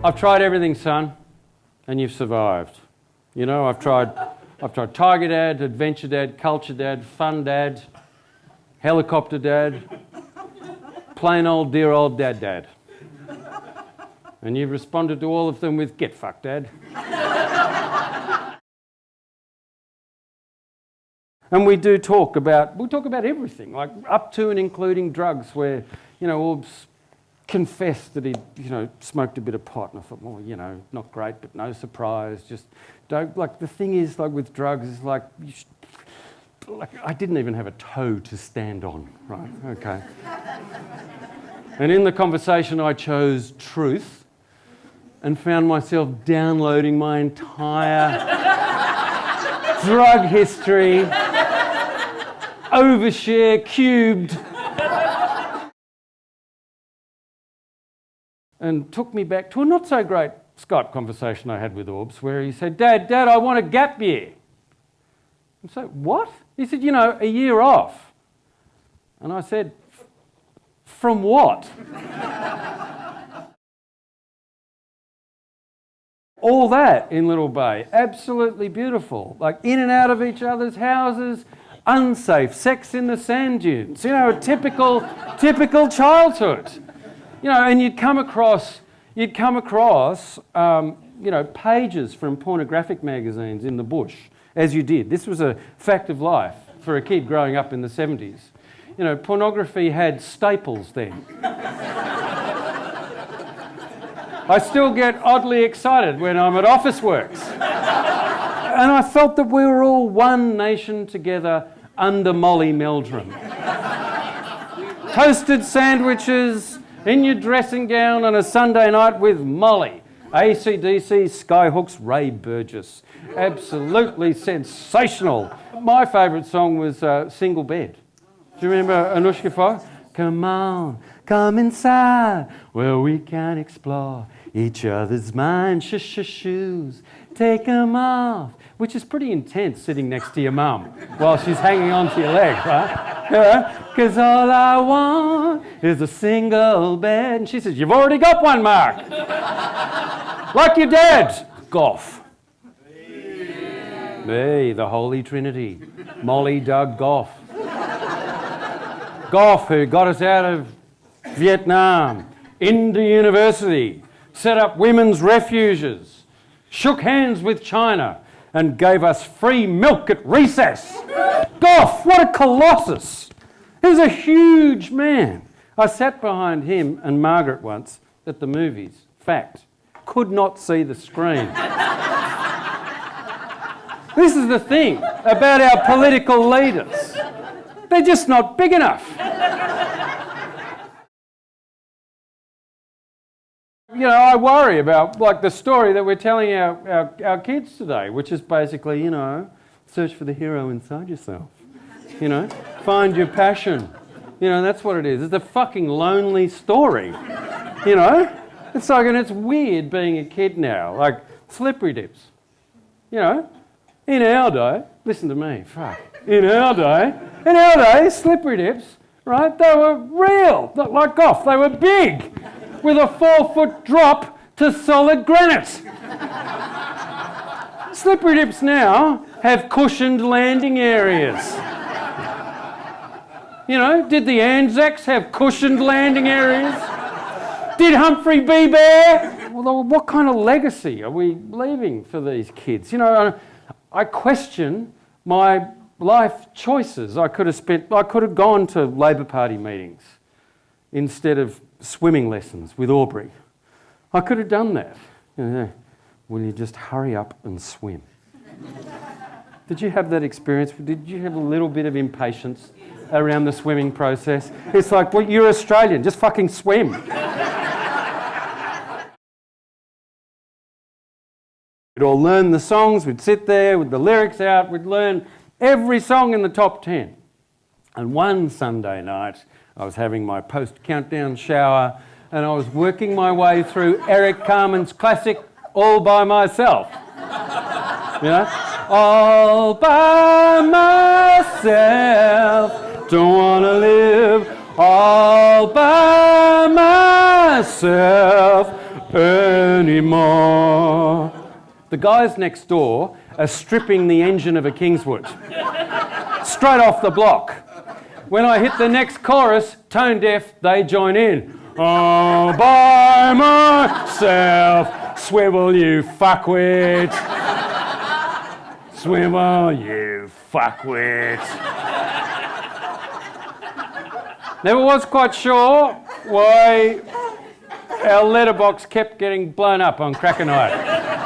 I've tried everything, son, and you've survived. You know, I've tried Tiger Dad, Adventure Dad, Culture Dad, Fun Dad, Helicopter Dad, plain old dear old Dad. And you've responded to all of them with, get fucked, Dad. And we talk about everything, like up to and including drugs, where, you know, Orbs confessed that he, you know, smoked a bit of pot, and I thought, well, you know, not great, but no surprise, just don't, like, the thing is, like, with drugs, is like, I didn't even have a toe to stand on, right, okay. And in the conversation I chose truth, and found myself downloading my entire drug history, overshare cubed, and took me back to a not so great Skype conversation I had with Orbs, where he said, Dad, I want a gap year. And so, what? He said, you know, a year off. And I said, from what? All that in Little Bay, absolutely beautiful. Like in and out of each other's houses, unsafe, sex in the sand dunes. You know, a typical childhood. You know, and you'd come across, you know, pages from pornographic magazines in the bush, as you did. This was a fact of life for a kid growing up in the 70s. You know, pornography had staples then. I still get oddly excited when I'm at Officeworks. And I felt that we were all one nation together under Molly Meldrum. Toasted sandwiches in your dressing gown on a Sunday night with Molly. AC/DC, Skyhooks, Ray Burgess. Absolutely sensational. My favourite song was Single Bed. Do you remember Anushka Fox? Come on, come inside, where we can explore each other's minds. Shoes, take them off. Which is pretty intense, sitting next to your mum while she's hanging on to your leg, right? Yeah? 'Cause all I want is a single bed. And she says, you've already got one, Mark. Like your dad. Gough. Me, the Holy Trinity. Molly, Doug, Gough. Gough, who got us out of Vietnam, into university, set up women's refuges, shook hands with China, and gave us free milk at recess. Gough, what a colossus! He was a huge man. I sat behind him and Margaret once at the movies. Fact. Could not see the screen. This is the thing about our political leaders. They're just not big enough. You know, I worry about, like, the story that we're telling our kids today, which is basically, you know, search for the hero inside yourself. You know, find your passion. You know, that's what it is. It's a fucking lonely story. You know? It's like, and it's weird being a kid now. Like, slippery dips. You know? In our day, listen to me, fuck. In our day, slippery dips, right, they were real. Like Gough, they were big, with a 4-foot drop to solid granite. Slippery dips now have cushioned landing areas. You know, did the Anzacs have cushioned landing areas? Did Humphrey be there? Well, what kind of legacy are we leaving for these kids? You know, I question my life choices. I could have gone to Labor Party meetings instead of swimming lessons with Aubrey. I could have done that. You know, will you just hurry up and swim? Did you have that experience? Did you have a little bit of impatience around the swimming process? It's like, well, you're Australian, just fucking swim. We'd all learn the songs, we'd sit there with the lyrics out, we'd learn every song in the top 10. And one Sunday night, I was having my post-countdown shower and I was working my way through Eric Carmen's classic, All By Myself. You know? All by myself, don't want to live all by myself anymore. anymore. The guys next door are stripping the engine of a Kingswood. Straight off the block. When I hit the next chorus, tone deaf, they join in. All by myself, swivel you fuckwit. Swivel you fuckwit. Never was quite sure why our letterbox kept getting blown up on cracker night.